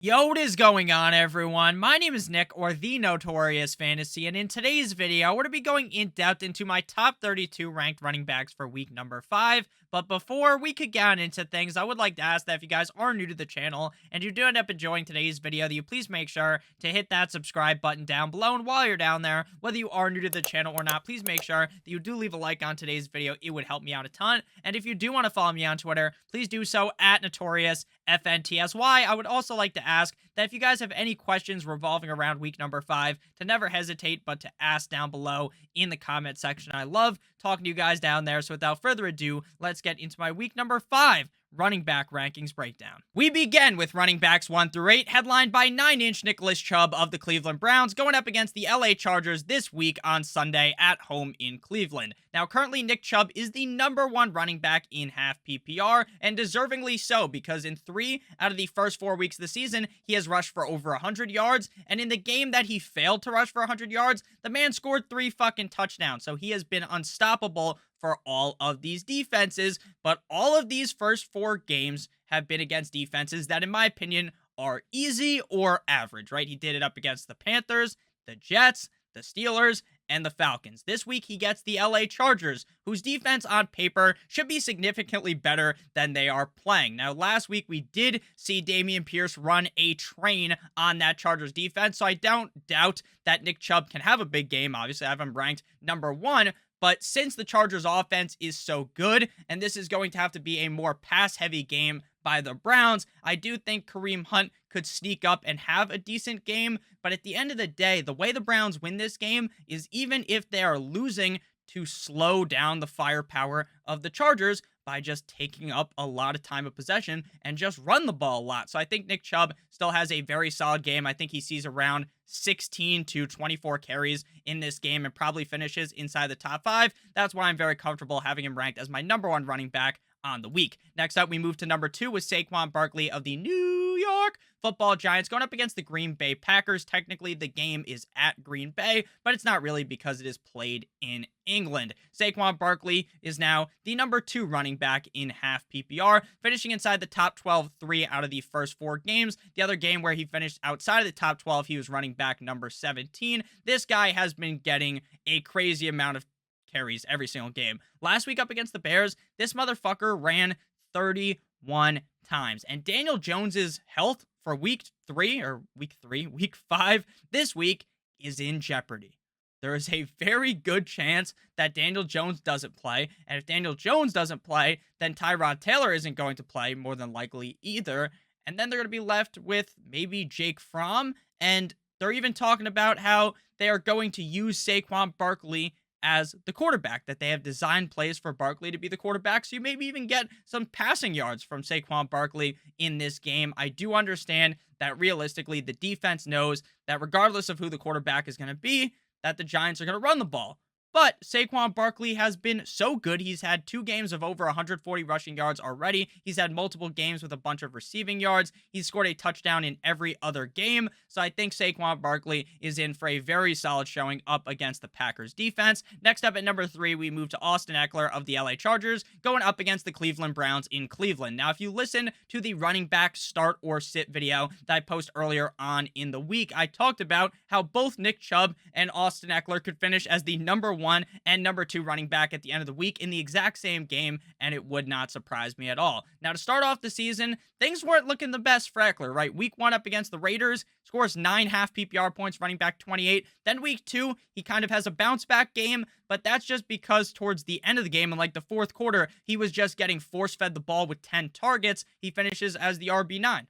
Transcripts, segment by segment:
Yo, what is going on, everyone? My name is Nick, or The Notorious Fantasy, and in today's video, we're going to be going in depth into my top 32 ranked running backs for week number 5. But before we could get into things, I would like to ask that if you guys are new to the channel and you do end up enjoying today's video, that you please make sure to hit that subscribe button down below. And while you're down there, whether you are new to the channel or not, please make sure that you do leave a like on today's video. It would help me out a ton. And if you do want to follow me on Twitter, please do so at NotoriousFNTSY. I would also like to ask that if you guys have any questions revolving around week number 5, to never hesitate but to ask down below in the comment section. I love talking to you guys down there. So without further ado, let's get into my week number 5 running back rankings breakdown. We begin with running backs 1 through 8, headlined by 9-inch Nicholas Chubb of the Cleveland Browns, going up against the LA Chargers this week on Sunday at home in Cleveland. Now, currently, Nick Chubb is the #1 running back in half PPR, and deservingly so, because in 3 out of the first 4 weeks of the season, he has rushed for over 100 yards, and in the game that he failed to rush for 100 yards, the man scored 3 fucking touchdowns, so he has been unstoppable for all of these defenses. But all of these first 4 games have been against defenses that, in my opinion, are easy or average, right? He did it up against the Panthers, the Jets, the Steelers, and the Falcons. This week, he gets the LA Chargers, whose defense on paper should be significantly better than they are playing. Now, last week, we did see Dameon Pierce run a train on that Chargers defense, so I don't doubt that Nick Chubb can have a big game. Obviously, I have him ranked #1, but since the Chargers offense is so good, and this is going to have to be a more pass-heavy game by the Browns, I do think Kareem Hunt could sneak up and have a decent game. But at the end of the day, the way the Browns win this game is, even if they are losing, to slow down the firepower of the Chargers by just taking up a lot of time of possession and just run the ball a lot. So I think Nick Chubb still has a very solid game. I think he sees around 16 to 24 carries in this game and probably finishes inside the top 5. That's why I'm very comfortable having him ranked as my #1 running back on the week. Next up, we move to #2 with Saquon Barkley of the New York Football Giants, going up against the Green Bay Packers. Technically, the game is at Green Bay, but it's not really, because it is played in England. Saquon Barkley is now the #2 running back in half PPR, finishing inside the top 12 3 out of the first 4 games. The other game where he finished outside of the top 12, he was running back #17. This guy has been getting a crazy amount of carries every single game. Last week up against the Bears, this motherfucker ran 31 times. And Daniel Jones's health for week 5 this week is in jeopardy. There is a very good chance that Daniel Jones doesn't play. And if Daniel Jones doesn't play, then Tyrod Taylor isn't going to play, more than likely either. And then they're going to be left with maybe Jake Fromm. And they're even talking about how they are going to use Saquon Barkley as the quarterback, that they have designed plays for Barkley to be the quarterback. So you maybe even get some passing yards from Saquon Barkley in this game. I do understand that realistically, the defense knows that regardless of who the quarterback is going to be, that the Giants are going to run the ball. But Saquon Barkley has been so good. He's had 2 games of over 140 rushing yards already. He's had multiple games with a bunch of receiving yards. He's scored a touchdown in every other game. So I think Saquon Barkley is in for a very solid showing up against the Packers defense. Next up at #3, we move to Austin Eckler of the LA Chargers, going up against the Cleveland Browns in Cleveland. Now, if you listen to the running back start or sit video that I posted earlier on in the week, I talked about how both Nick Chubb and Austin Eckler could finish as the #1 and #2 running back at the end of the week in the exact same game, and it would not surprise me at all. Now, to start off the season, things weren't looking the best for Eckler, right? Week 1 up against the Raiders, scores 9 half PPR points, running back 28. Then week 2, he kind of has a bounce back game, but that's just because towards the end of the game, in like the 4th quarter, he was just getting force-fed the ball with 10 targets. He finishes as the RB9.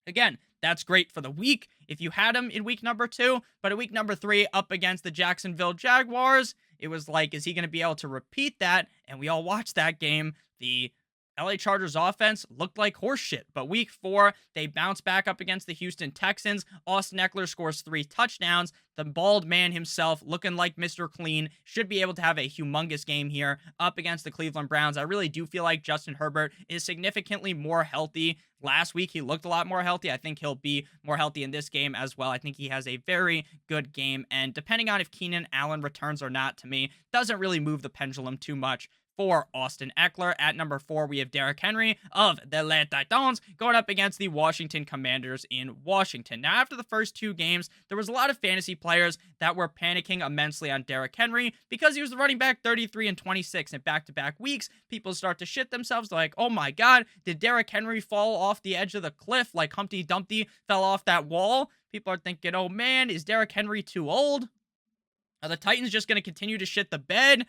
Again, that's great for the week if you had him in week #2, but in week #3 up against the Jacksonville Jaguars, it was like, is he going to be able to repeat that? And we all watched that game. The LA Chargers offense looked like horseshit, but week 4, they bounce back up against the Houston Texans. Austin Eckler scores 3 touchdowns. The bald man himself, looking like Mr. Clean, should be able to have a humongous game here up against the Cleveland Browns. I really do feel like Justin Herbert is significantly more healthy. Last week, he looked a lot more healthy. I think he'll be more healthy in this game as well. I think he has a very good game, and depending on if Keenan Allen returns or not, to me, doesn't really move the pendulum too much for Austin Eckler. At number 4, we have Derrick Henry of the Atlanta Titans going up against the Washington Commanders in Washington. Now, after the first 2 games, there was a lot of fantasy players that were panicking immensely on Derrick Henry because he was the running back 33 and 26 in back-to-back weeks. People start to shit themselves. They're like, oh my God, did Derrick Henry fall off the edge of the cliff like Humpty Dumpty fell off that wall? People are thinking, oh man, is Derrick Henry too old? Are the Titans just going to continue to shit the bed?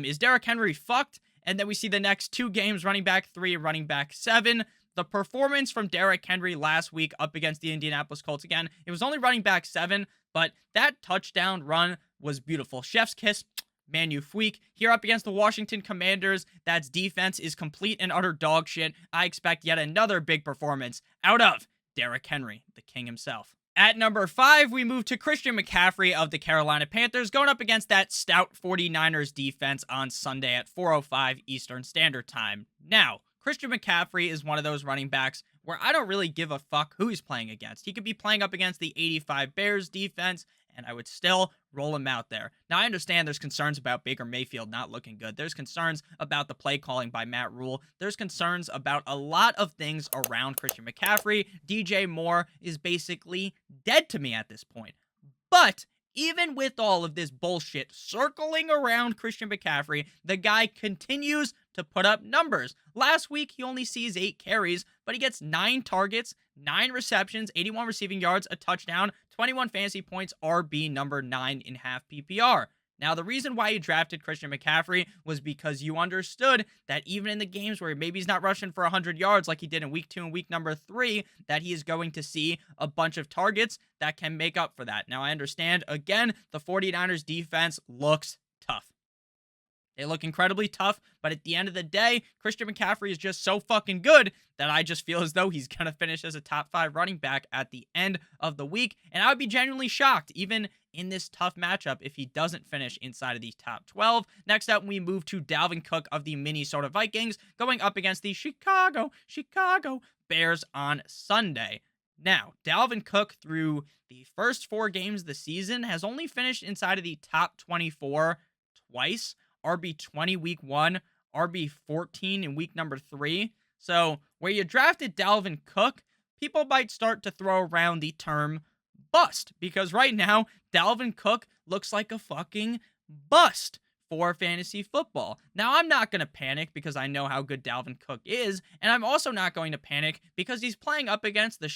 Is Derrick Henry fucked? And then we see the next 2 games, running back 3 and running back 7. The performance from Derrick Henry last week up against the Indianapolis Colts, again, it was only running back 7, but that touchdown run was beautiful. Chef's kiss. Man, you freak. Here up against the Washington Commanders, that's defense is complete and utter dog shit. I expect yet another big performance out of Derrick Henry, the king himself. At number 5, we move to Christian McCaffrey of the Carolina Panthers going up against that stout 49ers defense on Sunday at 4:05 Eastern Standard Time. Now, Christian McCaffrey is one of those running backs where I don't really give a fuck who he's playing against. He could be playing up against the 85 Bears defense, and I would still roll him out there. Now, I understand there's concerns about Baker Mayfield not looking good. There's concerns about the play calling by Matt Rule. There's concerns about a lot of things around Christian McCaffrey. DJ Moore is basically dead to me at this point. But even with all of this bullshit circling around Christian McCaffrey, the guy continues to put up numbers. Last week, he only sees 8 carries, but he gets 9 targets, 9 receptions, 81 receiving yards, a touchdown, 21 fantasy points, RB number 9 in half PPR. Now, the reason why you drafted Christian McCaffrey was because you understood that even in the games where maybe he's not rushing for 100 yards like he did in week 2 and week number 3, that he is going to see a bunch of targets that can make up for that. Now, I understand, again, the 49ers defense looks tough. They look incredibly tough, but at the end of the day, Christian McCaffrey is just so fucking good that I just feel as though he's going to finish as a top 5 running back at the end of the week. And I would be genuinely shocked, even in this tough matchup, if he doesn't finish inside of the top 12. Next up, we move to Dalvin Cook of the Minnesota Vikings going up against the Chicago Bears on Sunday. Now, Dalvin Cook, through the first 4 games of the season, has only finished inside of the top 24 twice. RB20 week 1, RB14 in week number 3. So, where you drafted Dalvin Cook, people might start to throw around the term bust, because right now, Dalvin Cook looks like a fucking bust for fantasy football. Now, I'm not going to panic because I know how good Dalvin Cook is, and I'm also not going to panic because he's playing up against the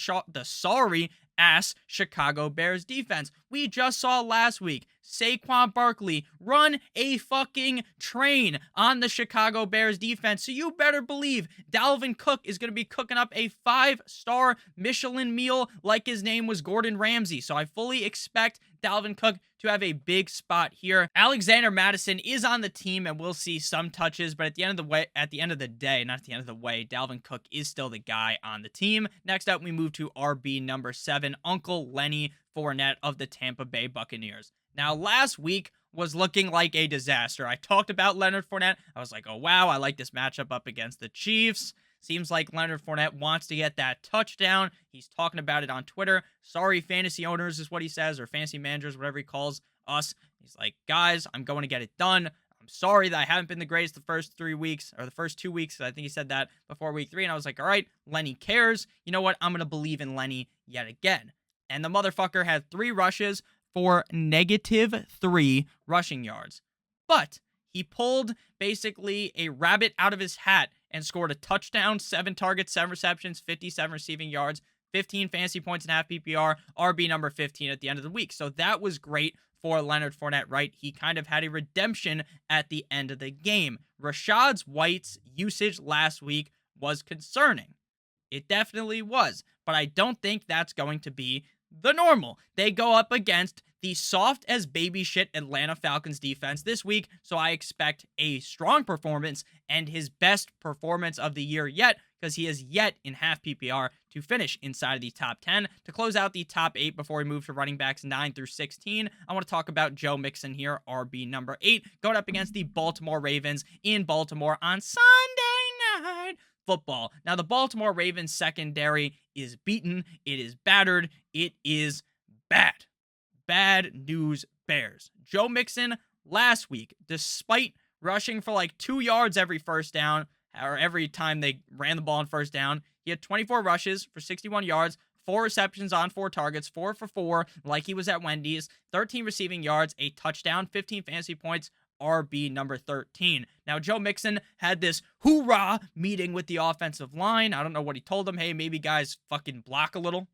sorry-ass Chicago Bears defense. We just saw last week Saquon Barkley run a fucking train on the Chicago Bears defense, so you better believe Dalvin Cook is going to be cooking up a 5-star Michelin meal like his name was Gordon Ramsay. So I fully expect Dalvin Cook to have a big spot here. Alexander Mattison is on the team and we'll see some touches, but at the end of the day, Dalvin Cook is still the guy on the team. Next up, we move to RB number 7, Uncle Lenny Fournette of the Tampa Bay Buccaneers. Now, last week was looking like a disaster. I talked about Leonard Fournette. I was like, oh wow, I like this matchup up against the Chiefs. Seems like Leonard Fournette wants to get that touchdown. He's talking about it on Twitter. Sorry, fantasy owners is what he says, or fantasy managers, whatever he calls us. He's like, guys, I'm going to get it done. I'm sorry that I haven't been the greatest the first 3 weeks, or the first 2 weeks. I think he said that before week 3, and I was like, all right, Lenny cares. You know what? I'm going to believe in Lenny yet again. And the motherfucker had 3 rushes for -3 rushing yards. But he pulled basically a rabbit out of his hat and scored a touchdown, 7 targets, 7 receptions, 57 receiving yards, 15 fantasy points in half PPR, RB number 15 at the end of the week. So that was great for Leonard Fournette, right? He kind of had a redemption at the end of the game. Rashad White's usage last week was concerning. It definitely was, but I don't think that's going to be the normal. They go up against the soft as baby shit Atlanta Falcons defense this week, so I expect a strong performance and his best performance of the year yet, because he is yet in half PPR to finish inside of the top 10. To close out the top 8 before we move to running backs 9 through 16, I want to talk about Joe Mixon here, RB number 8, going up against the Baltimore Ravens in Baltimore on Sunday Night Football. Now, the Baltimore Ravens secondary is beaten, it is battered, it is bad. Bad news bears. Joe Mixon last week, despite rushing for like 2 yards every first down, or every time they ran the ball on first down. He had 24 rushes for 61 yards, 4 receptions on 4 targets, 4 for 4, like he was at Wendy's, 13 receiving yards, a touchdown, 15 fantasy points, RB number 13. Now, Joe Mixon had this hoorah meeting with the offensive line. I don't know what he told them. Hey, maybe guys fucking block a little.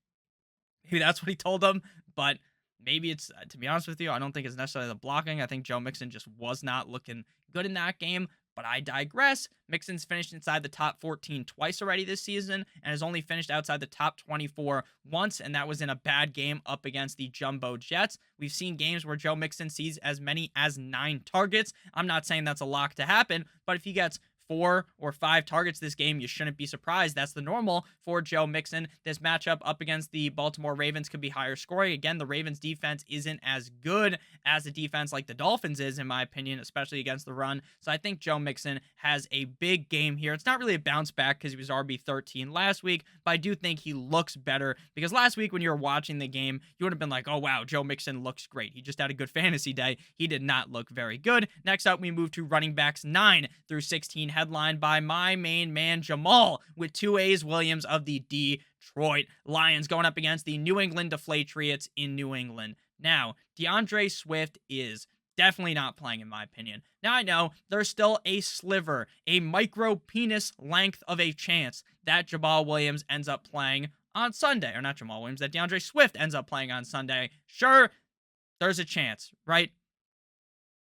Maybe that's what he told them. But maybe it's, to be honest with you, I don't think it's necessarily the blocking. I think Joe Mixon just was not looking good in that game. But I digress. Mixon's finished inside the top 14 twice already this season and has only finished outside the top 24 once, and that was in a bad game up against the Jumbo Jets. We've seen games where Joe Mixon sees as many as 9 targets. I'm not saying that's a lock to happen, but if he gets 4 or 5 targets this game, you shouldn't be surprised. That's the normal for Joe Mixon. This matchup up against the Baltimore Ravens could be higher scoring. Again, the Ravens defense isn't as good as a defense like the Dolphins is, in my opinion, especially against the run. So I think Joe Mixon has a big game here. It's not really a bounce back because he was RB13 last week, but I do think he looks better because last week when you were watching the game, you would have been like, oh wow, Joe Mixon looks great. He just had a good fantasy day. He did not look very good. Next up, we move to running backs 9 through 16, headlined by my main man Jamal with 2 A's Williams of the Detroit Lions going up against the New England Deflatriots in New England. Now, DeAndre Swift is definitely not playing, in my opinion. Now, I know there's still a sliver, a micro penis length of a chance that Jamal Williams ends up playing on Sunday. Or not Jamal Williams, that DeAndre Swift ends up playing on Sunday. Sure, there's a chance, right?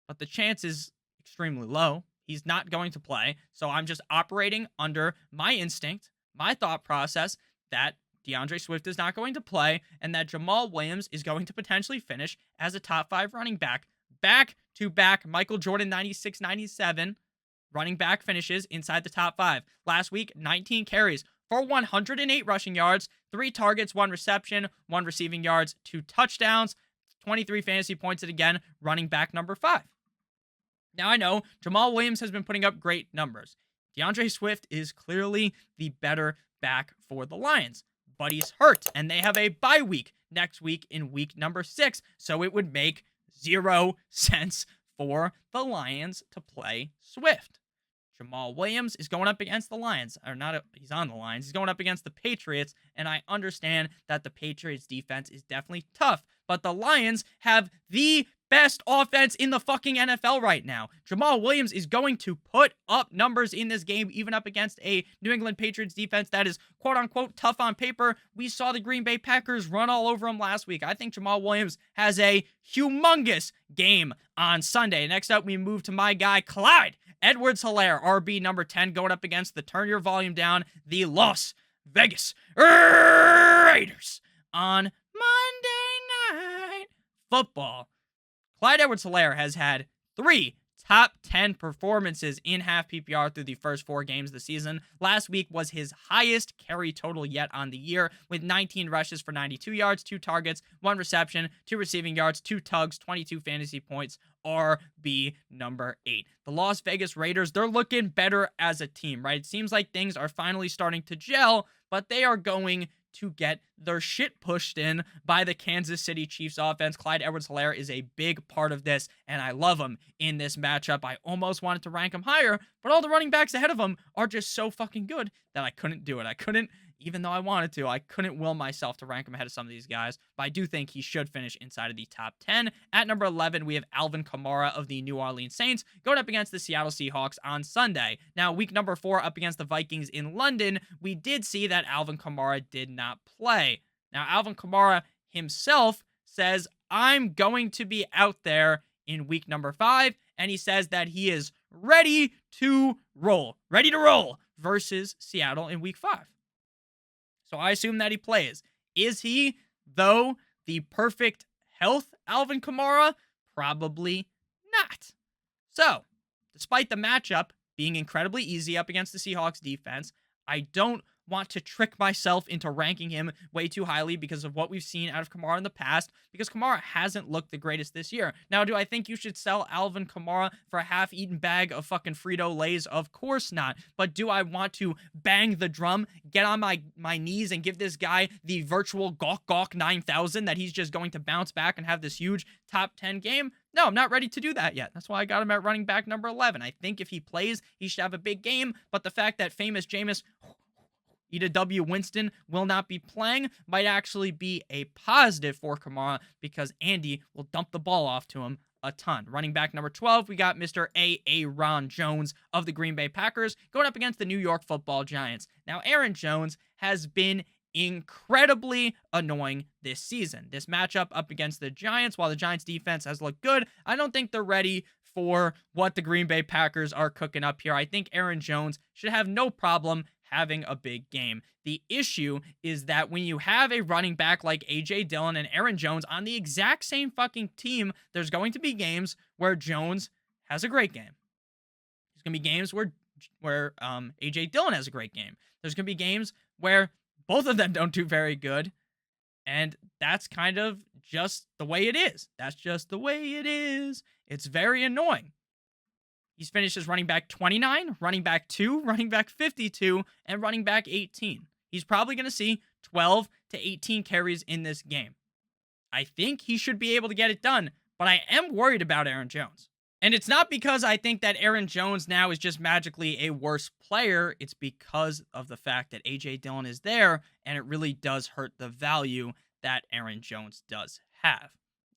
But the chance is extremely low. He's not going to play. So I'm just operating under my instinct, my thought process that DeAndre Swift is not going to play and that Jamal Williams is going to potentially finish as a top 5 running back. Back-to-back Michael Jordan 96-97 running back finishes inside the top 5. Last week, 19 carries for 108 rushing yards, 3 targets, 1 reception, 1 receiving yards, 2 touchdowns, 23 fantasy points, and again, running back number 5. Now, I know Jamal Williams has been putting up great numbers. DeAndre Swift is clearly the better back for the Lions, but he's hurt, and they have a bye week next week in week number 6, so it would make 0 sense for the Lions to play Swift. Jamal Williams is going up against the Lions, or not, he's on the Lions, he's going up against the Patriots, and I understand that the Patriots defense is definitely tough, but the Lions have the best offense in the fucking NFL right now. Jamal Williams is going to put up numbers in this game, even up against a New England Patriots defense that is quote-unquote tough on paper. We saw the Green Bay Packers run all over him last week. I think Jamal Williams has a humongous game on Sunday. Next up, we move to my guy, Clyde Edwards-Helaire, RB number 10, going up against the, turn your volume down, the Las Vegas Raiders on Monday Night Football. Clyde Edwards-Helaire has had 3 top 10 performances in half PPR through the first 4 games of the season. Last week was his highest carry total yet on the year, with 19 rushes for 92 yards, 2 targets, 1 reception, 2 receiving yards, 2 tugs, 22 fantasy points, RB number 8. The Las Vegas Raiders, they're looking better as a team, right? It seems like things are finally starting to gel, but they are going to get their shit pushed in by the Kansas City Chiefs offense. Clyde Edwards-Helaire is a big part of this, and I love him in this matchup. I almost wanted to rank him higher, but all the running backs ahead of him are just so fucking good that I couldn't do it. I couldn't, even though I wanted to, I couldn't will myself to rank him ahead of some of these guys, but I do think he should finish inside of the top 10. At number 11, we have Alvin Kamara of the New Orleans Saints going up against the Seattle Seahawks on Sunday. Now, week number 4 up against the Vikings in London, we did see that Alvin Kamara did not play. Now, Alvin Kamara himself says, I'm going to be out there in week number 5, and he says that he is ready to roll versus Seattle in week 5. So I assume that he plays. Is he, though, the perfect health Alvin Kamara? Probably not. So, despite the matchup being incredibly easy up against the Seahawks defense, I don't want to trick myself into ranking him way too highly because of what we've seen out of Kamara in the past, because Kamara hasn't looked the greatest this year. Now, do I think you should sell Alvin Kamara for a half-eaten bag of fucking Frito-Lays? Of course not. But do I want to bang the drum, get on my knees, and give this guy the virtual Gawk 9000 that he's just going to bounce back and have this huge top 10 game? No, I'm not ready to do that yet. That's why I got him at running back number 11. I think if he plays, he should have a big game, but the fact that famous Jameis Eda W. Winston will not be playing might actually be a positive for Kamara because Andy will dump the ball off to him a ton. Running back number 12, we got Mr. Aaron Jones of the Green Bay Packers going up against the New York Football Giants. Now, Aaron Jones has been incredibly annoying this season. This matchup up against the Giants, while the Giants defense has looked good, I don't think they're ready for what the Green Bay Packers are cooking up here. I think Aaron Jones should have no problem having a big game. The issue is that when you have a running back like A.J. Dillon and Aaron Jones on the exact same fucking team, there's going to be games where Jones has a great game. There's going to be games where A.J. Dillon has a great game. There's going to be games where both of them don't do very good. And that's kind of just the way it is. That's just the way it is. It's very annoying. He's finished as running back 29, running back 2, running back 52, and running back 18. He's probably going to see 12 to 18 carries in this game. I think he should be able to get it done, but I am worried about Aaron Jones. And it's not because I think that Aaron Jones now is just magically a worse player. It's because of the fact that A.J. Dillon is there, and it really does hurt the value that Aaron Jones does have.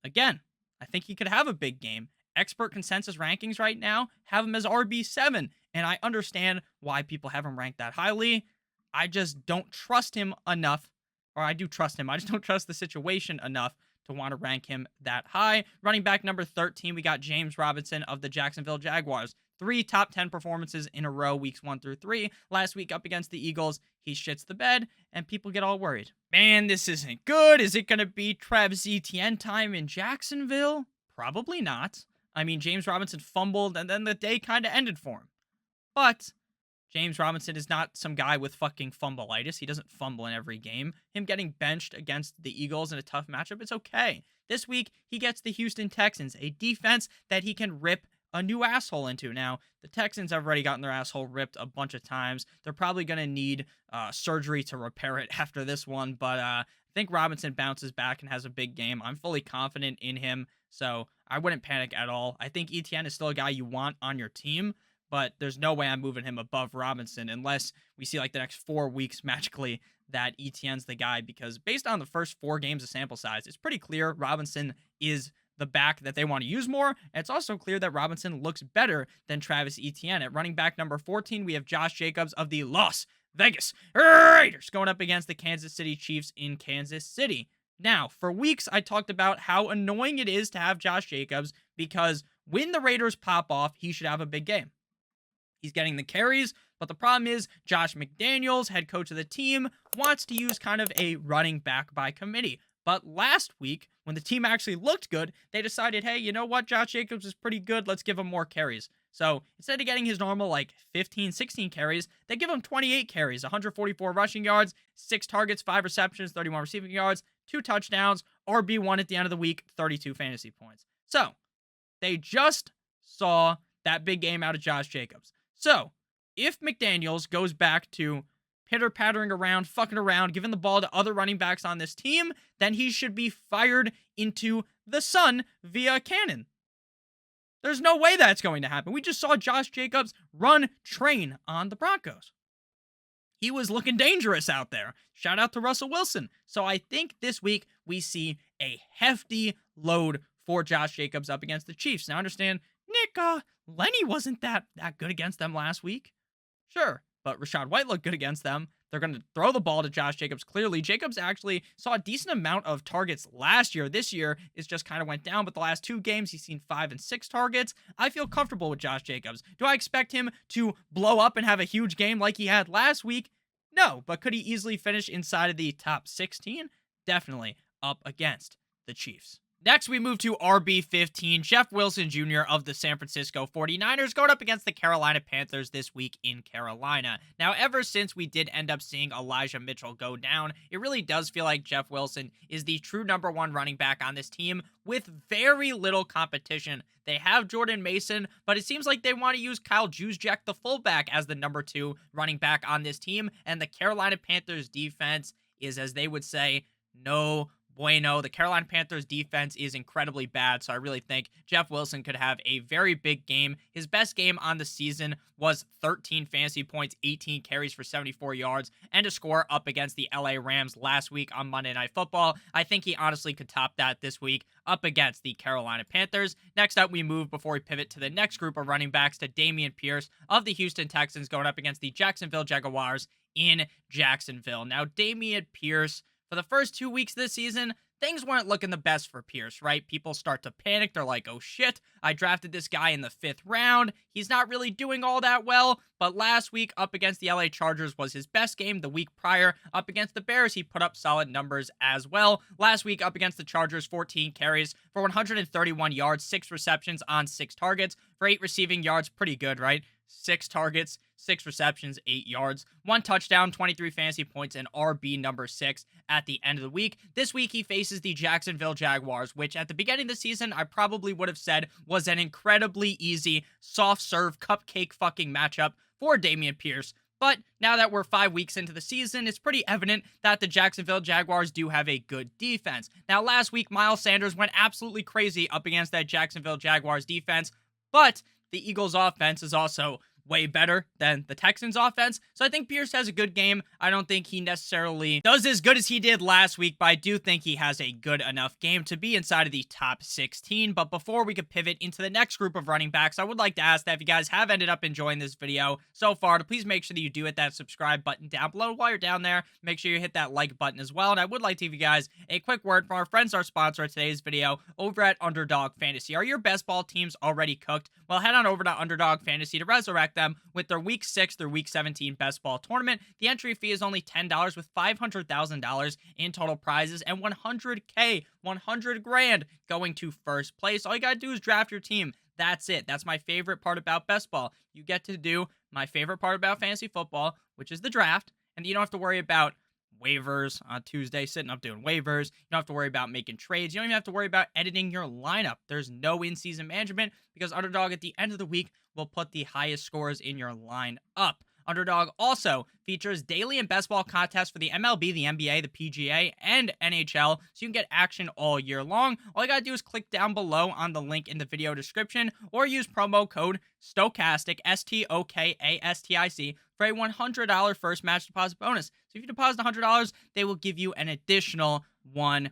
Again, I think he could have a big game. Expert consensus rankings right now have him as RB7, and I understand why people have him ranked that highly. I just don't trust him enough, or I do trust him. I just don't trust the situation enough to want to rank him that high. Running back number 13, we got James Robinson of the Jacksonville Jaguars. 3 top 10 performances in a row, weeks 1 through 3. Last week up against the Eagles, he shits the bed, and people get all worried. Man, this isn't good. Is it going to be Travis Etienne time in Jacksonville? Probably not. I mean, James Robinson fumbled, and then the day kind of ended for him. But James Robinson is not some guy with fucking fumbleitis. He doesn't fumble in every game. Him getting benched against the Eagles in a tough matchup, it's okay. This week, he gets the Houston Texans, a defense that he can rip a new asshole into. Now, the Texans have already gotten their asshole ripped a bunch of times. They're probably going to need surgery to repair it after this one, but I think Robinson bounces back and has a big game. I'm fully confident in him, so I wouldn't panic at all. I think Etienne is still a guy you want on your team, but there's no way I'm moving him above Robinson unless we see like the next 4 weeks magically that Etienne's the guy, because based on the first 4 games of sample size, it's pretty clear Robinson is the back that they want to use more. And it's also clear that Robinson looks better than Travis Etienne. At running back number 14, we have Josh Jacobs of the Las Vegas Raiders going up against the Kansas City Chiefs in Kansas City. Now, for weeks, I talked about how annoying it is to have Josh Jacobs because when the Raiders pop off, he should have a big game. He's getting the carries, but the problem is Josh McDaniels, head coach of the team, wants to use kind of a running back by committee. But last week, when the team actually looked good, they decided, hey, you know what? Josh Jacobs is pretty good. Let's give him more carries. So instead of getting his normal like 15, 16 carries, they give him 28 carries, 144 rushing yards, 6 targets, 5 receptions, 31 receiving yards, 2 touchdowns, RB1 at the end of the week, 32 fantasy points. So they just saw that big game out of Josh Jacobs. So if McDaniels goes back to pitter-pattering around, fucking around, giving the ball to other running backs on this team, then he should be fired into the sun via cannon. There's no way that's going to happen. We just saw Josh Jacobs run train on the Broncos. He was looking dangerous out there. Shout out to Russell Wilson. So I think this week we see a hefty load for Josh Jacobs up against the Chiefs. Now understand, Nick, Lenny wasn't that good against them last week. Sure. But Rachaad White looked good against them. They're going to throw the ball to Josh Jacobs. Clearly, Jacobs actually saw a decent amount of targets last year. This year, it just kind of went down. But the last 2 games, he's seen 5 and 6 targets. I feel comfortable with Josh Jacobs. Do I expect him to blow up and have a huge game like he had last week? No. But could he easily finish inside of the top 16? Definitely up against the Chiefs. Next, we move to RB15, Jeff Wilson Jr. of the San Francisco 49ers going up against the Carolina Panthers this week in Carolina. Now, ever since we did end up seeing Elijah Mitchell go down, it really does feel like Jeff Wilson is the true number 1 running back on this team with very little competition. They have Jordan Mason, but it seems like they want to use Kyle Juszczyk, the fullback, as the number 2 running back on this team, and the Carolina Panthers defense is, as they would say, no bueno. The Carolina Panthers defense is incredibly bad, so I really think Jeff Wilson could have a very big game. His best game on the season was 13 fantasy points, 18 carries for 74 yards, and a score up against the LA Rams last week on Monday Night Football. I think he honestly could top that this week up against the Carolina Panthers. Next up, we move before we pivot to the next group of running backs to Dameon Pierce of the Houston Texans going up against the Jacksonville Jaguars in Jacksonville. Now, Dameon Pierce, for the first 2 weeks this season, things weren't looking the best for Pierce, right? People start to panic. They're like, oh shit, I drafted this guy in the 5th round. He's not really doing all that well. But last week up against the LA Chargers was his best game. The week prior up against the Bears, he put up solid numbers as well. Last week up against the Chargers, 14 carries for 131 yards, 6 receptions on 6 targets for 8 receiving yards. Pretty good, right? 6 targets, 6 receptions, 8 yards, 1 touchdown, 23 fantasy points, and RB number 6 at the end of the week. This week, he faces the Jacksonville Jaguars, which at the beginning of the season, I probably would have said was an incredibly easy, soft serve, cupcake fucking matchup for Dameon Pierce. But now that we're 5 weeks into the season, it's pretty evident that the Jacksonville Jaguars do have a good defense. Now, last week, Miles Sanders went absolutely crazy up against that Jacksonville Jaguars defense, but the Eagles' offense is also way better than the Texans' offense. So I think Pierce has a good game. I don't think he necessarily does as good as he did last week, but I do think he has a good enough game to be inside of the top 16. But before we could pivot into the next group of running backs, I would like to ask that if you guys have ended up enjoying this video so far, to please make sure that you do hit that subscribe button down below. While you're down there, make sure you hit that like button as well. And I would like to give you guys a quick word from our friends, our sponsor of today's video over at Underdog Fantasy. Are your best ball teams already cooked? Well, head on over to Underdog Fantasy to resurrect them with their Week 6 through Week 17 best ball tournament. The entry fee is only $10 with $500,000 in total prizes and $100K, 100 grand going to first place. All you gotta do is draft your team. That's it. That's my favorite part about best ball. You get to do my favorite part about fantasy football, which is the draft, and you don't have to worry about waivers on Tuesday, sitting up doing waivers. You don't have to worry about making trades. You don't even have to worry about editing your lineup. There's no in-season management because Underdog at the end of the week will put the highest scores in your line up. Underdog also features daily and best ball contests for the MLB, the NBA, the PGA, and NHL, so you can get action all year long. All you gotta do is click down below on the link in the video description or use promo code Stokastic, Stokastic, for a $100 first match deposit bonus. So if you deposit $100, they will give you an additional $100.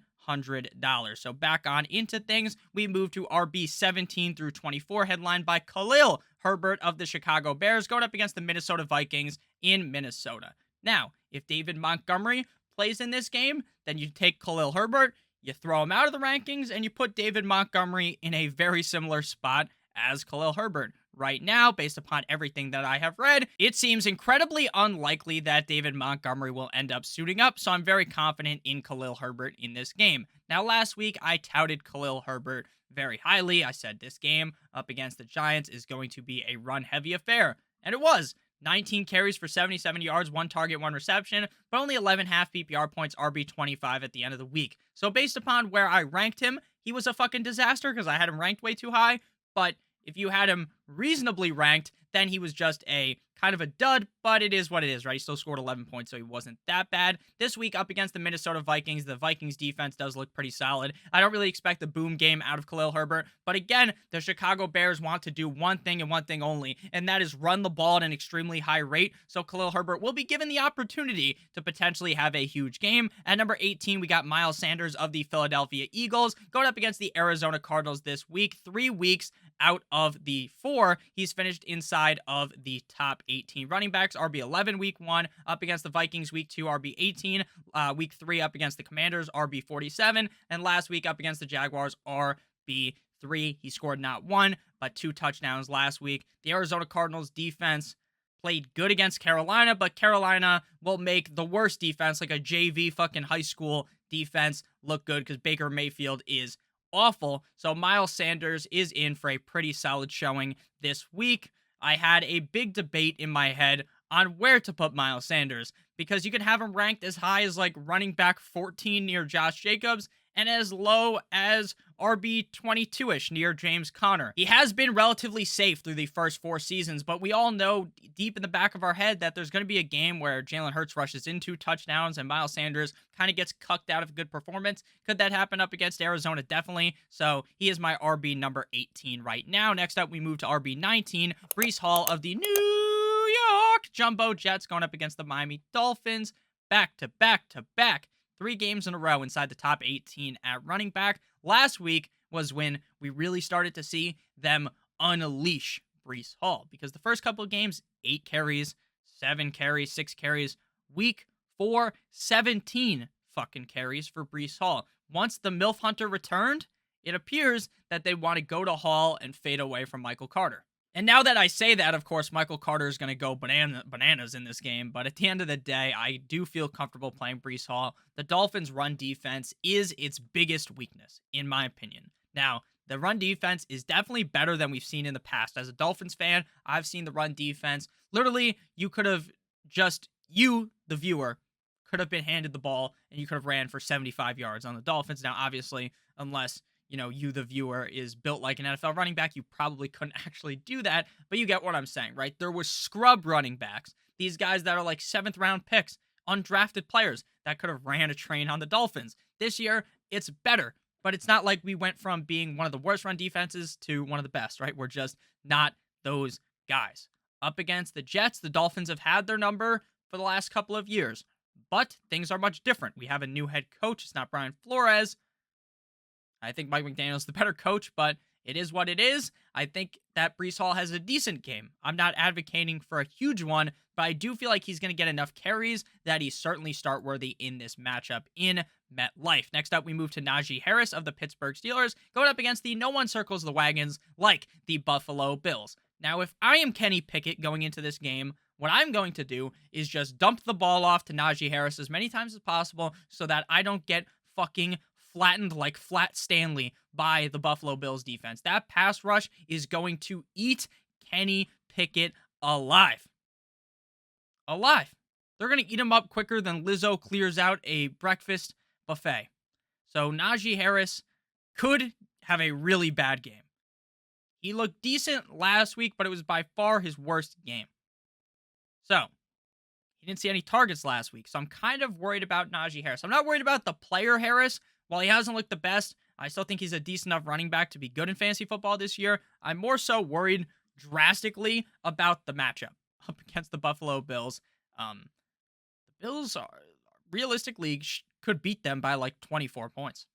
So back on into things, we move to RB 17 through 24, headlined by Khalil Herbert of the Chicago Bears going up against the Minnesota Vikings in Minnesota. Now, if David Montgomery plays in this game, then you take Khalil Herbert, you throw him out of the rankings, and you put David Montgomery in a very similar spot as Khalil Herbert. Right now, based upon everything that I have read, it seems incredibly unlikely that David Montgomery will end up suiting up, so I'm very confident in Khalil Herbert in this game. Now, last week, I touted Khalil Herbert very highly. I said this game up against the Giants is going to be a run-heavy affair, and it was. 19 carries for 77 yards, 1 target, 1 reception, but only 11 half PPR points, RB25 at the end of the week. So based upon where I ranked him, he was a fucking disaster because I had him ranked way too high, but if you had him reasonably ranked, then he was just a kind of a dud, but it is what it is, right? He still scored 11 points, so he wasn't that bad. This week, up against the Minnesota Vikings, the Vikings defense does look pretty solid. I don't really expect a boom game out of Khalil Herbert, but again, the Chicago Bears want to do one thing and one thing only, and that is run the ball at an extremely high rate, so Khalil Herbert will be given the opportunity to potentially have a huge game. At number 18, we got Miles Sanders of the Philadelphia Eagles going up against the Arizona Cardinals this week. 3 weeks out of the 4, he's finished inside of the top 18 running backs. RB11 week 1 up against the Vikings, week 2 RB18, week 3 up against the Commanders, RB47, and last week up against the Jaguars, RB3. He scored not 1 but 2 touchdowns last week. The Arizona Cardinals defense played good against Carolina, but Carolina will make the worst defense, like a JV fucking high school defense, look good because Baker Mayfield is awful. So Miles Sanders is in for a pretty solid showing this week. I had a big debate in my head on where to put Miles Sanders because you can have him ranked as high as like running back 14 near Josh Jacobs and as low as RB 22-ish near James Conner. He has been relatively safe through the first 4 seasons, but we all know deep in the back of our head that there's going to be a game where Jalen Hurts rushes in 2 touchdowns and Miles Sanders kind of gets cucked out of a good performance. Could that happen up against Arizona? Definitely. So he is my RB number 18 right now. Next up, we move to RB 19, Breece Hall of the New York Jumbo Jets going up against the Miami Dolphins. Back to back to back. 3 games in a row inside the top 18 at running back. Last week was when we really started to see them unleash Breece Hall, because the first couple of games, 8 carries, 7 carries, 6 carries. Week 4, 17 fucking carries for Breece Hall. Once the MILF Hunter returned, it appears that they want to go to Hall and fade away from Michael Carter. And now that I say that, of course, Michael Carter is going to go bananas in this game. But at the end of the day, I do feel comfortable playing Breece Hall. The Dolphins' run defense is its biggest weakness, in my opinion. Now, the run defense is definitely better than we've seen in the past. As a Dolphins fan, I've seen the run defense. Literally, you could have you, the viewer, could have been handed the ball and you could have ran for 75 yards on the Dolphins. Now, obviously, unless you, the viewer, is built like an NFL running back, you probably couldn't actually do that, but you get what I'm saying, right? There was scrub running backs, these guys that are like 7th round picks, undrafted players that could have ran a train on the Dolphins. This year, it's better, but it's not like we went from being one of the worst run defenses to one of the best, right? We're just not those guys. Up against the Jets, the Dolphins have had their number for the last couple of years, but things are much different. We have a new head coach. It's not Brian Flores. I think Mike McDaniel's the better coach, but it is what it is. I think that Breece Hall has a decent game. I'm not advocating for a huge one, but I do feel like he's going to get enough carries that he's certainly start-worthy in this matchup in MetLife. Next up, we move to Najee Harris of the Pittsburgh Steelers, going up against the no one circles the wagons like the Buffalo Bills. Now, if I am Kenny Pickett going into this game, what I'm going to do is just dump the ball off to Najee Harris as many times as possible so that I don't get fucking flattened like Flat Stanley by the Buffalo Bills defense. That pass rush is going to eat Kenny Pickett alive. Alive. They're going to eat him up quicker than Lizzo clears out a breakfast buffet. So Najee Harris could have a really bad game. He looked decent last week, but it was by far his worst game. So, he didn't see any targets last week, so I'm kind of worried about Najee Harris. I'm not worried about the player Harris. While he hasn't looked the best, I still think he's a decent enough running back to be good in fantasy football this year. I'm more so worried drastically about the matchup up against the Buffalo Bills. The Bills realistically could beat them by like 24 points.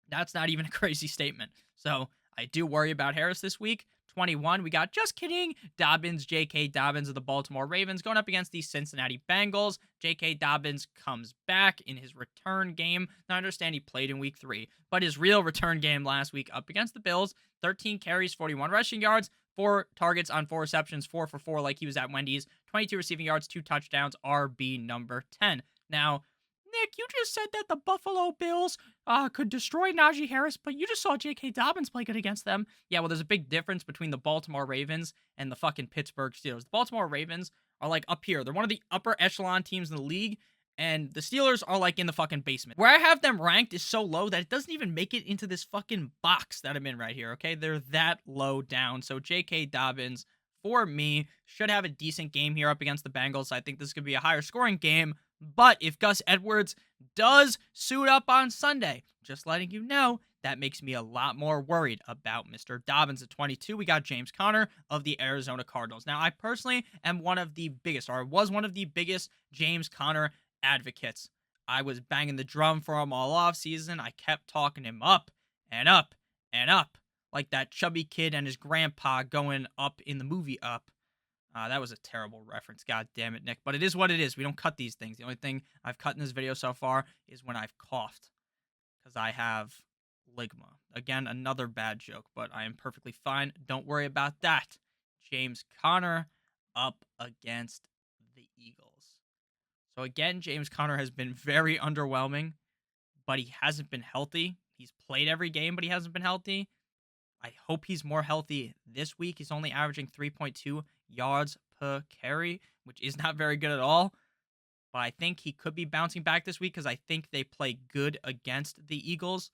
That's not even a crazy statement. So I do worry about Harris this week. 21, we got, just kidding, Dobbins, J.K. Dobbins of the Baltimore Ravens going up against the Cincinnati Bengals. J.K. Dobbins comes back in his return game. Now, I understand he played in week 3, but his real return game last week up against the Bills, 13 carries, 41 rushing yards, 4 targets on 4 receptions, 4 for 4 like he was at Wendy's, 22 receiving yards, 2 touchdowns, RB number 10. Now, Nick, you just said that the Buffalo Bills could destroy Najee Harris, but you just saw J.K. Dobbins play good against them. Yeah, well, there's a big difference between the Baltimore Ravens and the fucking Pittsburgh Steelers. The Baltimore Ravens are like up here. They're one of the upper echelon teams in the league, and the Steelers are like in the fucking basement. Where I have them ranked is so low that it doesn't even make it into this fucking box that I'm in right here, okay? They're that low down. So J.K. Dobbins, for me, should have a decent game here up against the Bengals. I think this could be a higher scoring game. But if Gus Edwards does suit up on Sunday, just letting you know, that makes me a lot more worried about Mr. Dobbins. At 22, we got James Conner of the Arizona Cardinals. Now, I personally am one of the biggest, or was one of the biggest James Conner advocates. I was banging the drum for him all off season. I kept talking him up and up and up, like that chubby kid and his grandpa going up in the movie Up. That was a terrible reference. God damn it, Nick. But it is what it is. We don't cut these things. The only thing I've cut in this video so far is when I've coughed. Because I have ligma. Again, another bad joke, but I am perfectly fine. Don't worry about that. James Conner up against the Eagles. So again, James Conner has been very underwhelming, but he hasn't been healthy. He's played every game, but he hasn't been healthy. I hope he's more healthy this week. He's only averaging 3.2 yards per carry, which is not very good at all. But I think he could be bouncing back this week because I think they play good against the Eagles.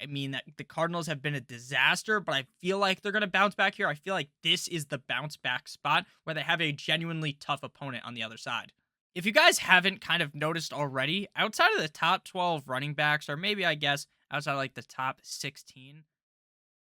I mean, that the Cardinals have been a disaster, but I feel like they're going to bounce back here. I feel like this is the bounce back spot where they have a genuinely tough opponent on the other side. If you guys haven't kind of noticed already, outside of the top 12 running backs, or maybe I guess outside of like the top 16,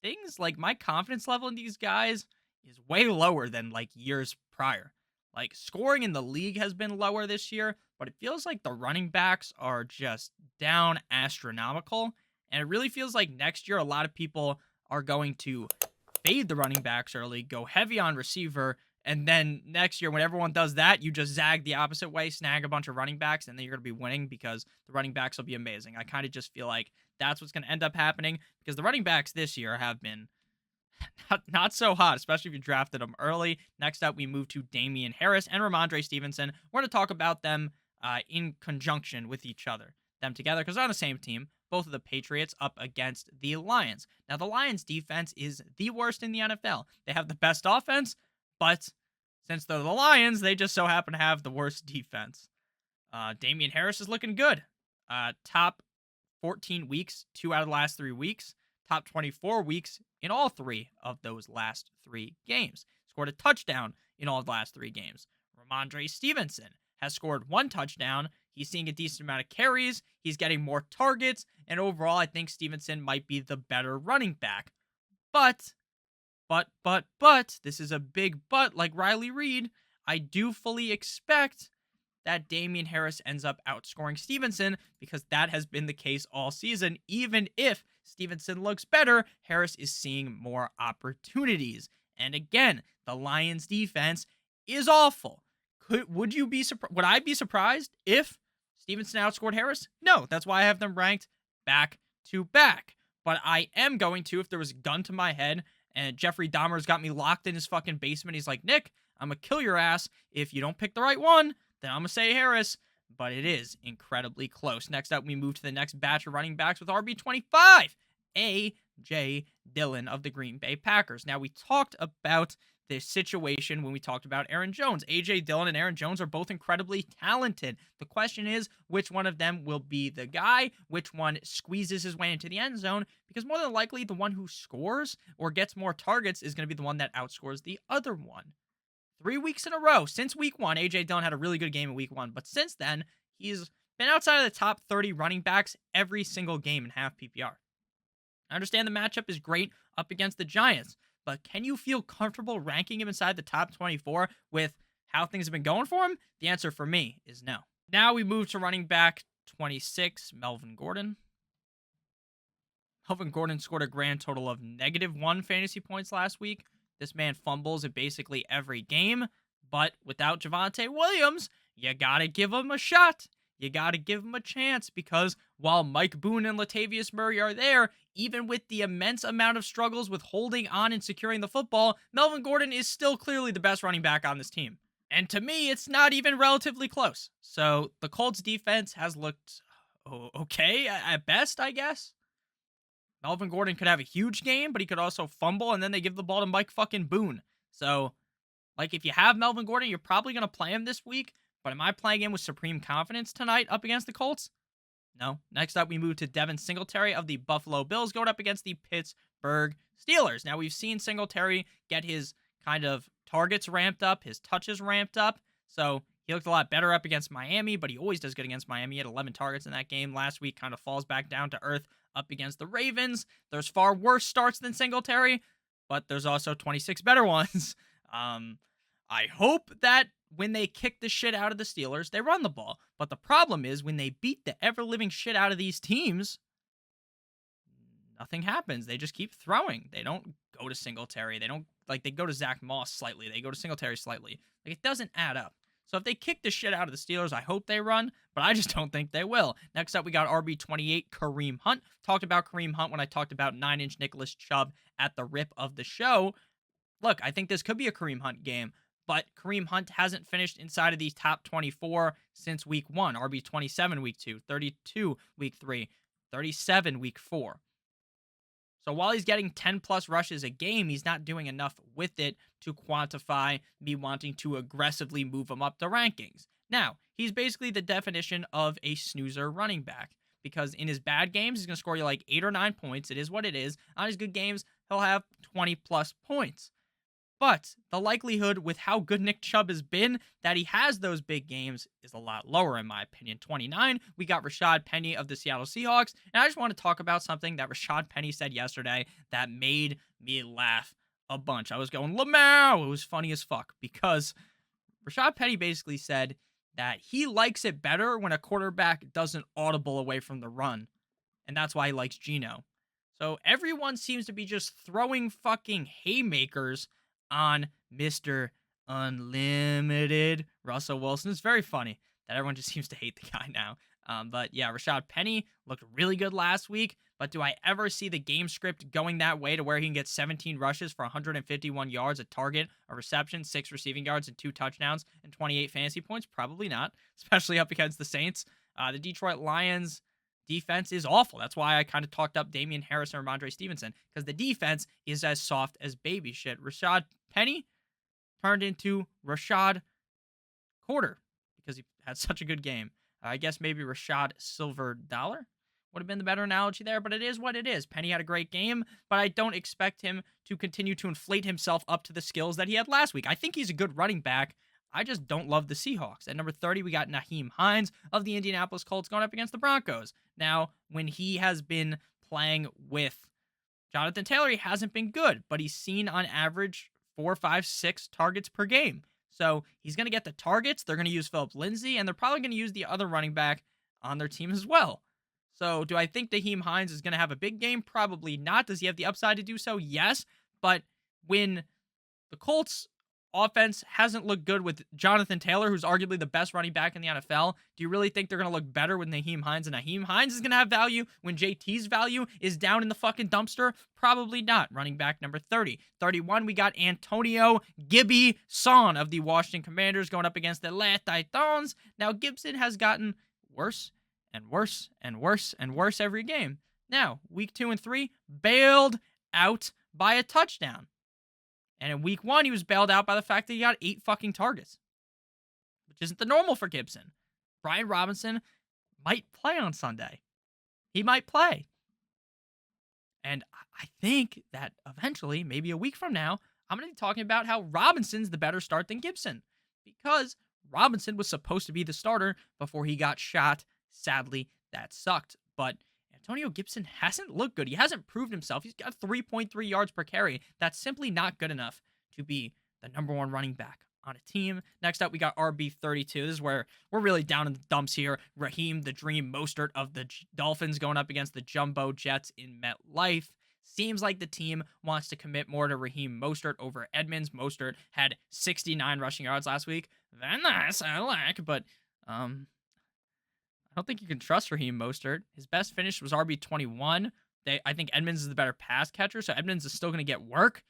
things like my confidence level in these guys is way lower than like years prior. Like scoring in the league has been lower this year, but it feels like the running backs are just down astronomical. And it really feels like next year a lot of people are going to fade the running backs early, go heavy on receiver, and then next year when everyone does that, you just zag the opposite way, snag a bunch of running backs, and then you're going to be winning because the running backs will be amazing. I kind of just feel like that's what's going to end up happening because the running backs this year have been not so hot, especially if you drafted them early. Next up, we move to Damian Harris and Ramondre Stevenson. We're going to talk about them in conjunction with each other, them together, because they're on the same team. Both of the Patriots up against the Lions. Now, the Lions' defense is the worst in the NFL. They have the best offense, but since they're the Lions, they just so happen to have the worst defense. Damian Harris is looking good. Top 14 weeks, 2 out of the last 3 weeks. Top 24 weeks in all 3 of those last 3 games. Scored a touchdown in all of the last 3 games. Ramondre Stevenson has scored 1 touchdown. He's seeing a decent amount of carries. He's getting more targets. And overall, I think Stevenson might be the better running back. But, this is a big but, like Riley Reid, I do fully expect that Damian Harris ends up outscoring Stevenson because that has been the case all season. Even if Stevenson looks better, Harris is seeing more opportunities. And again, the Lions defense is awful. Would I be surprised if Stevenson outscored Harris? No, that's why I have them ranked back to back. But I am going to, if there was a gun to my head and Jeffrey Dahmer's got me locked in his fucking basement, he's like, Nick, I'm gonna kill your ass if you don't pick the right one. Then I'm going to say Harris, but it is incredibly close. Next up, we move to the next batch of running backs with RB25, A.J. Dillon of the Green Bay Packers. Now, we talked about this situation when we talked about Aaron Jones. A.J. Dillon and Aaron Jones are both incredibly talented. The question is, which one of them will be the guy? Which one squeezes his way into the end zone? Because more than likely, the one who scores or gets more targets is going to be the one that outscores the other one. 3 weeks in a row since week 1. A.J. Dillon had a really good game in week 1, but since then, he's been outside of the top 30 running backs every single game in half PPR. I understand the matchup is great up against the Giants, but can you feel comfortable ranking him inside the top 24 with how things have been going for him? The answer for me is no. Now we move to running back 26, Melvin Gordon. Melvin Gordon scored a grand total of -1 fantasy points last week. This man fumbles in basically every game, but without Javonte Williams, you gotta give him a shot. You gotta give him a chance because while Mike Boone and Latavius Murray are there, even with the immense amount of struggles with holding on and securing the football, Melvin Gordon is still clearly the best running back on this team. And to me, it's not even relatively close. So the Colts defense has looked okay at best, I guess. Melvin Gordon could have a huge game, but he could also fumble, and then they give the ball to Mike fucking Boone. So, like, if you have Melvin Gordon, you're probably going to play him this week, but am I playing him with supreme confidence tonight up against the Colts? No. Next up, we move to Devin Singletary of the Buffalo Bills going up against the Pittsburgh Steelers. Now, we've seen Singletary get his kind of targets ramped up, his touches ramped up, so he looked a lot better up against Miami, but he always does good against Miami. He had 11 targets in that game last week, kind of falls back down to earth up against the Ravens. There's far worse starts than Singletary, but there's also 26 better ones. I hope that when they kick the shit out of the Steelers, they run the ball. But the problem is when they beat the ever-living shit out of these teams, nothing happens. They just keep throwing. They don't go to Singletary. They go to Zach Moss slightly. They go to Singletary slightly. Like, it doesn't add up. So if they kick the shit out of the Steelers, I hope they run, but I just don't think they will. Next up, we got RB28, Kareem Hunt. Talked about Kareem Hunt when I talked about 9-inch Nicholas Chubb at the rip of the show. Look, I think this could be a Kareem Hunt game, but Kareem Hunt hasn't finished inside of these top 24 since week 1. RB27 week 2, 32 week 3, 37 week 4. So while he's getting 10-plus rushes a game, he's not doing enough with it to quantify me wanting to aggressively move him up the rankings. Now, he's basically the definition of a snoozer running back because in his bad games, he's going to score you like 8 or 9 points. It is what it is. On his good games, he'll have 20 plus points. But the likelihood with how good Nick Chubb has been that he has those big games is a lot lower, in my opinion. 29, we got Rashad Penny of the Seattle Seahawks. And I just want to talk about something that Rashad Penny said yesterday that made me laugh a bunch. I was going, Lamau! It was funny as fuck because Rashad Penny basically said that he likes it better when a quarterback doesn't audible away from the run. And that's why he likes Geno. So everyone seems to be just throwing fucking haymakers on Mr. Unlimited Russell Wilson. It's very funny that everyone just seems to hate the guy now. But yeah, Rashad Penny looked really good last week. But do I ever see the game script going that way to where he can get 17 rushes for 151 yards, a target, a reception, 6 receiving yards, and 2 touchdowns, and 28 fantasy points? Probably not, especially up against the Saints. The Detroit Lions defense is awful. That's why I kind of talked up Damian Harris and Ramondre Stevenson, because the defense is as soft as baby shit. Rashad Penny turned into Rashad Quarter because he had such a good game. I guess maybe Rashad Silver Dollar would have been the better analogy there, but it is what it is. Penny had a great game, but I don't expect him to continue to inflate himself up to the skills that he had last week. I think he's a good running back. I just don't love the Seahawks. At number 30, we got Nyheim Hines of the Indianapolis Colts going up against the Broncos. Now, when he has been playing with Jonathan Taylor, he hasn't been good, but he's seen on average 4, 5, 6 targets per game. So he's going to get the targets. They're going to use Philip Lindsay, and they're probably going to use the other running back on their team as well. So do I think Nyheim Hines is going to have a big game? Probably not. Does he have the upside to do so? Yes. But when the Colts offense hasn't looked good with Jonathan Taylor, who's arguably the best running back in the NFL, do you really think they're going to look better with Nyheim Hines? And Nyheim Hines is going to have value when JT's value is down in the fucking dumpster? Probably not. Running back number 30. 31, we got Antonio Gibson of the Washington Commanders going up against the Les Titans. Now, Gibson has gotten worse and worse and worse and worse every game. Now, week 2 and 3, bailed out by a touchdown. And in week 1, he was bailed out by the fact that he got 8 fucking targets, which isn't the normal for Gibson. Brian Robinson might play on Sunday. He might play. And I think that eventually, maybe a week from now, I'm going to be talking about how Robinson's the better start than Gibson, because Robinson was supposed to be the starter before he got shot. Sadly, that sucked. But Antonio Gibson hasn't looked good. He hasn't proved himself. He's got 3.3 yards per carry. That's simply not good enough to be the number 1 running back on a team. Next up, we got RB32. This is where we're really down in the dumps here. Raheem the Dream Mostert of the Dolphins going up against the Jumbo Jets in MetLife. Seems like the team wants to commit more to Raheem Mostert over Edmonds. Mostert had 69 rushing yards last week. Very nice, I like, but I don't think you can trust Raheem Mostert. His best finish was RB21. I think Edmonds is the better pass catcher, so Edmonds is still going to get work.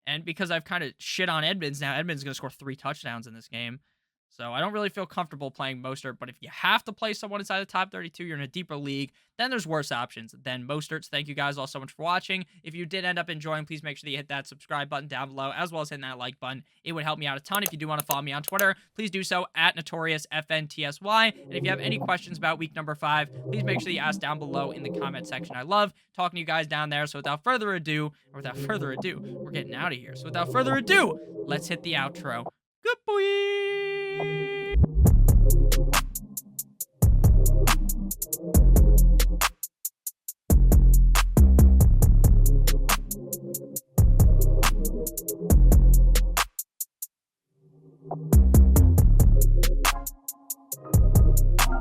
And because I've kind of shit on Edmonds, now Edmonds is going to score 3 touchdowns in this game. So I don't really feel comfortable playing Mostert, but if you have to play someone inside the top 32, you're in a deeper league, then there's worse options than Mostert's. Thank you guys all so much for watching. If you did end up enjoying, please make sure that you hit that subscribe button down below, as well as hitting that like button. It would help me out a ton. If you do want to follow me on Twitter, please do so at NotoriousFNTSY. And if you have any questions about week number 5, please make sure that you ask down below in the comment section. I love talking to you guys down there. So without further ado, we're getting out of here. So without further ado, let's hit the outro. Good boy.